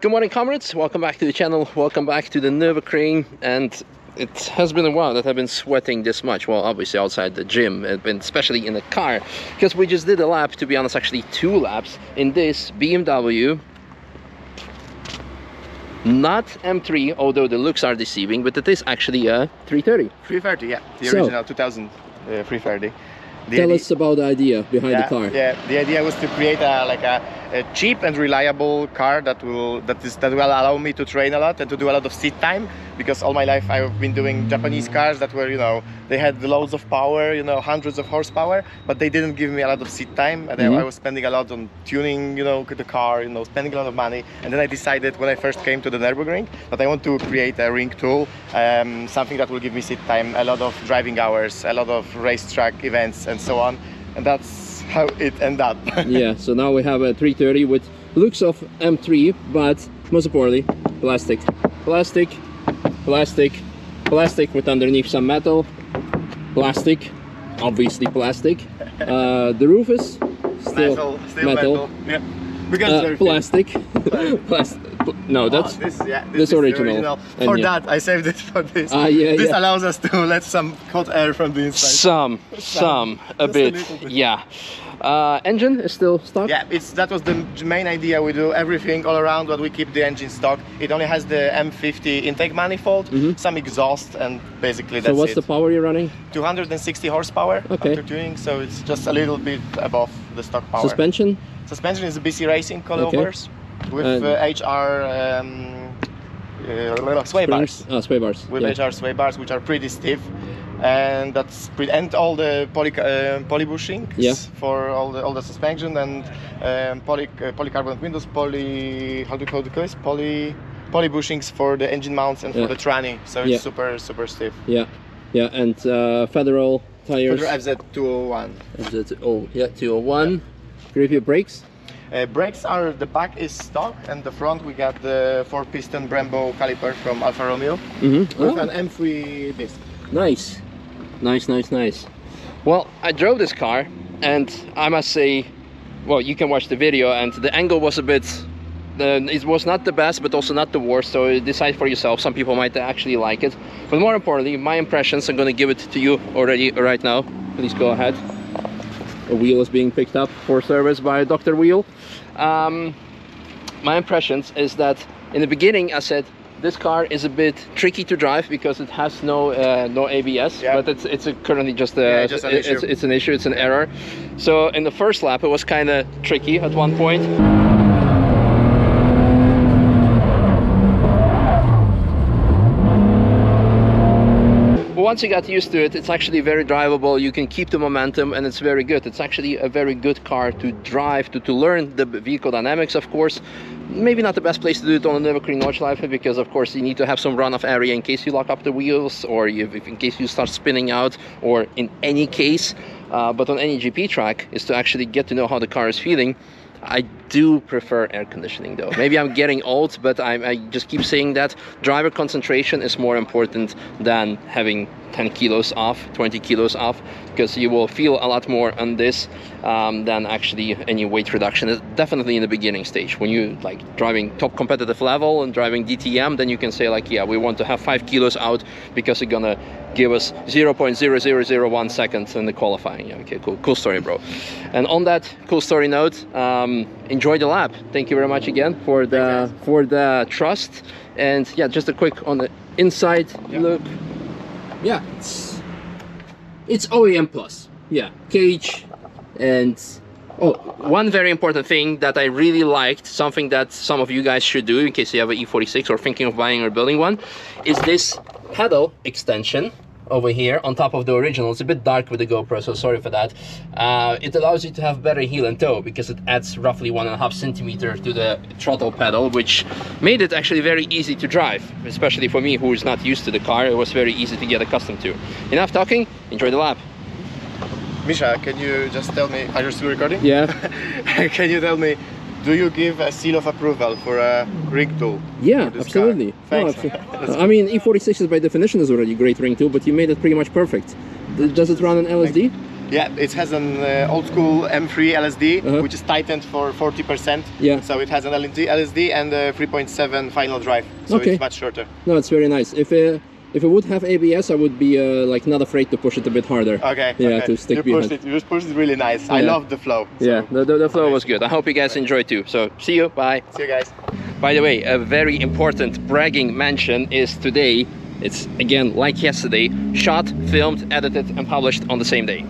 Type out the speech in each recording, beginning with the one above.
Good morning, comrades. Welcome back to the channel. Welcome back to the Nürburgring. And it has been a while that I've been sweating this much. Well, obviously outside the gym, and especially in the car, because we just did a lap, to be honest, actually 2 laps in this BMW. Not M3, although the looks are deceiving, but it is actually a 330. 330, yeah. The original 2000 330. Tell us about the idea behind the car. Yeah, the idea was to create a cheap and reliable car that will allow me to train a lot and to do a lot of seat time, because all my life I've been doing Japanese cars that were, they had loads of power, hundreds of horsepower, but they didn't give me a lot of seat time, and I was spending a lot on tuning, the car, spending a lot of money. And then I decided when I first came to the Nürburgring that I want to create a ring tool, something that will give me seat time, a lot of driving hours, a lot of racetrack events and so on, and that's how it ended up. Yeah, so now we have a 330 with looks of M3, but most importantly, plastic with underneath some metal, obviously plastic. The roof is still metal. Yeah. Because plastic. No, that's this original. For that, I saved it for this. This allows us to let some hot air from the inside. Some, a bit. Yeah. Engine is still stock? Yeah, that was the main idea. We do everything all around, but we keep the engine stock. It only has the M50 intake manifold, some exhaust, and basically that's it. So what's the power you're running? 260 horsepower after tuning, so it's just a little bit above the stock power. Suspension? Suspension is a BC Racing coilovers with HR sway bars. Oh, sway bars. With HR sway bars, which are pretty stiff. And that's and all the poly bushings for all the suspension, and polycarbonate windows, how do you call it? Poly bushings for the engine mounts and for the tranny. So it's super stiff. Yeah, and Federal tires. Federal FZ201. FZ201. Grippy brakes. Brakes are, the back is stock, and the front we got the 4-piston Brembo caliper from Alfa Romeo with an M3 disc. Nice. Well, I drove this car, and I must say, well, you can watch the video, and the angle was a bit, it was not the best, but also not the worst, so decide for yourself. Some people might actually like it, but more importantly, my impressions, I'm going to give it to you already right now. Please go ahead. A wheel is being picked up for service by Dr. Wheel. My impressions is that in the beginning I said this car is a bit tricky to drive because it has no ABS, but it's currently just it's an issue, it's an error. So in the first lap it was kind of tricky at one point. Once you got used to it, it's actually very drivable. You can keep the momentum, and it's very good. It's actually a very good car to drive, to learn the vehicle dynamics, of course. Maybe not the best place to do it on a Nürburgring Nordschleife, because of course you need to have some runoff area in case you lock up the wheels, or in case you start spinning out, or in any case. But on any GP track is to actually get to know how the car is feeling. I do prefer air conditioning though. Maybe I'm getting old, but I just keep saying that driver concentration is more important than having 10 kilos off, 20 kilos off, because you will feel a lot more on this than actually any weight reduction. It's definitely in the beginning stage. When you like driving top competitive level and driving DTM, then you can say like, yeah, we want to have 5 kilos out because it's gonna give us 0.0001 seconds in the qualifying. Yeah, okay, cool story, bro. And on that cool story note, enjoy the lap. Thank you very much again for the trust. And yeah, just a quick on the inside look. Yeah, it's OEM plus. Yeah, cage. And one very important thing that I really liked, something that some of you guys should do in case you have an E46 or thinking of buying or building one, is this pedal extension over here on top of the original. It's a bit dark with the GoPro, so sorry for that. It allows you to have better heel and toe because it adds roughly 1.5 centimeters to the throttle pedal, which made it actually very easy to drive, especially for me who is not used to the car. It was very easy to get accustomed to. Enough talking, enjoy the lap. Misha, can you just tell me, are you still recording? Yeah. Can you tell me, do you give a seal of approval for a ring tool? Yeah, absolutely. Thanks. No, I mean, E46 is by definition is already a great ring tool, but you made it pretty much perfect. Does it run on LSD? Yeah, it has an old school M3 LSD, which is tightened for 40%. Yeah. So it has an LSD and a 3.7 final drive. So it's much shorter. No, it's very nice. If it would have ABS, I would be like not afraid to push it a bit harder. Okay. Yeah, okay. to stick behind. You just pushed it really nice. I love the flow. So. Yeah, the flow was good. I hope you guys enjoyed too. So see you. Bye. See you guys. By the way, a very important bragging mention is today. It's again like yesterday, shot, filmed, edited, and published on the same day.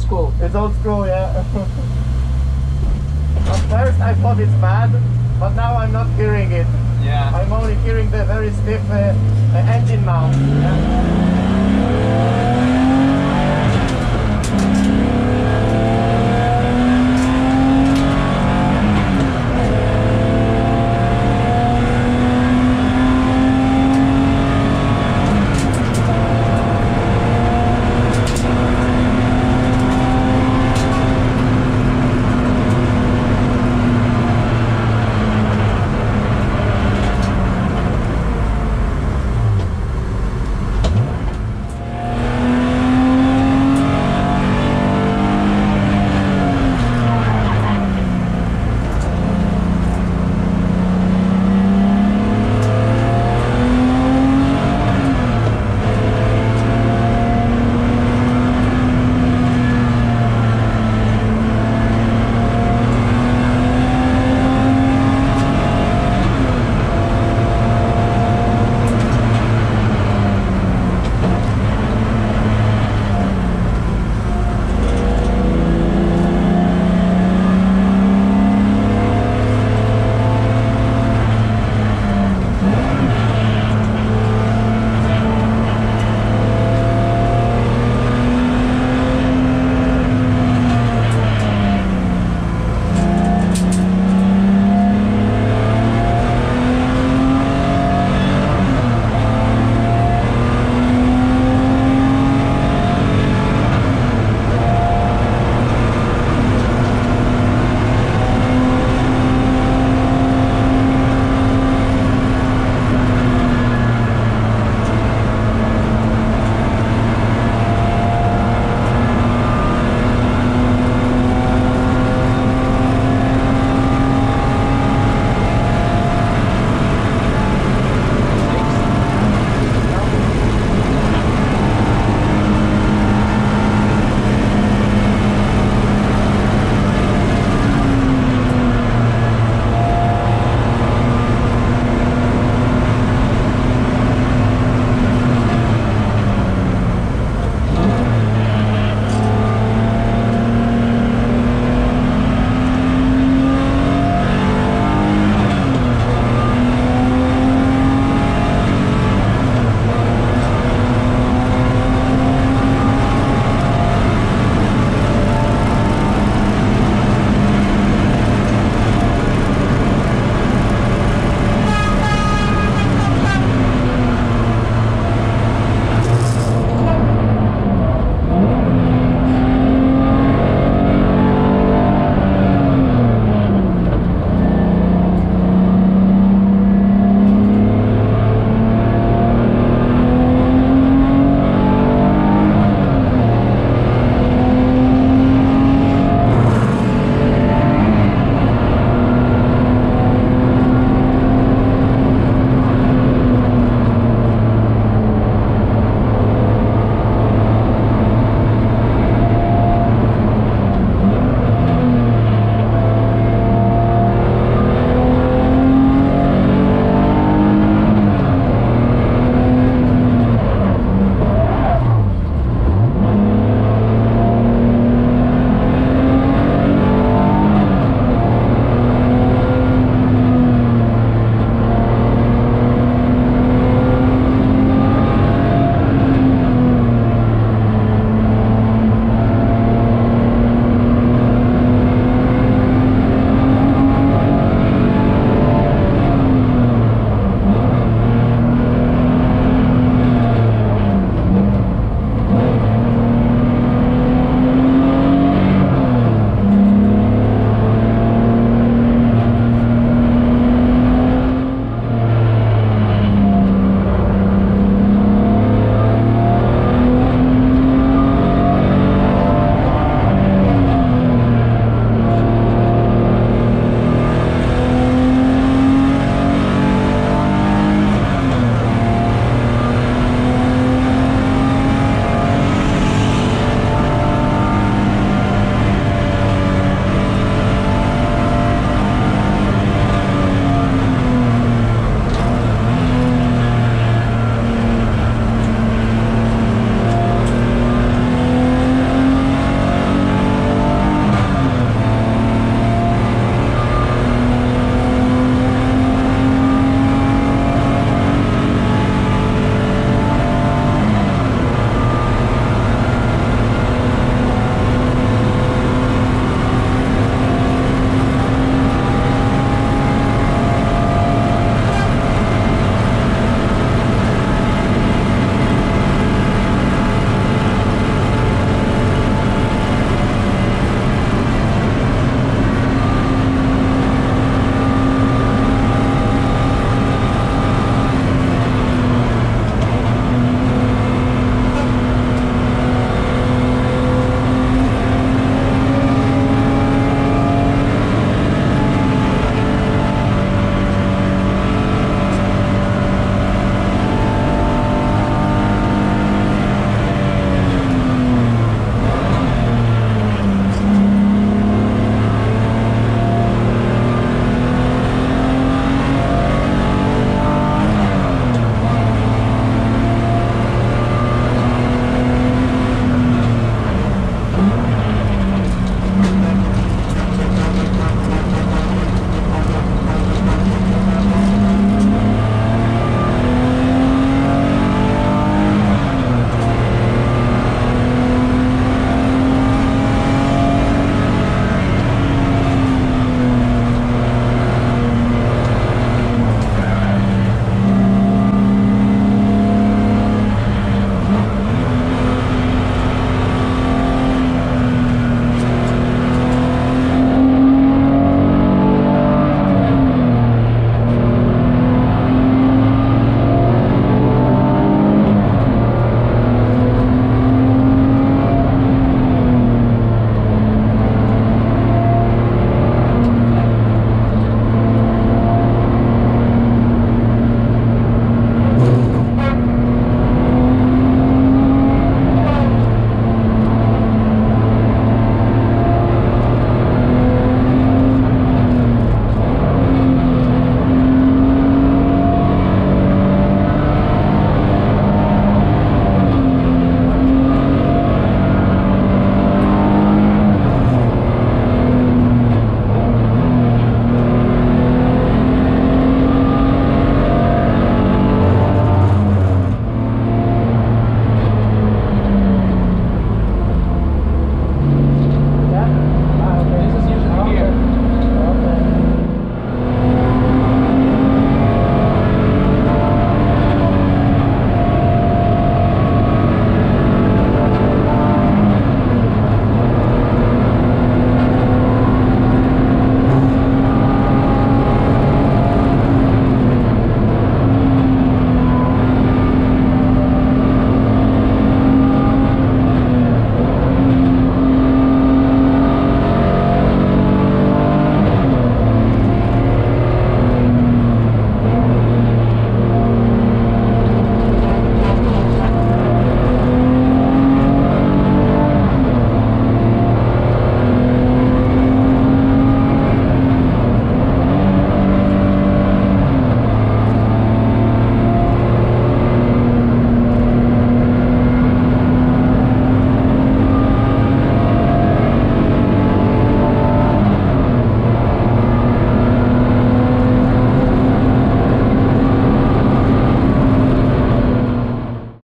school. It's old school, yeah. At first I thought it's bad, but now I'm not hearing it. Yeah. I'm only hearing the very stiff engine mount. Yeah.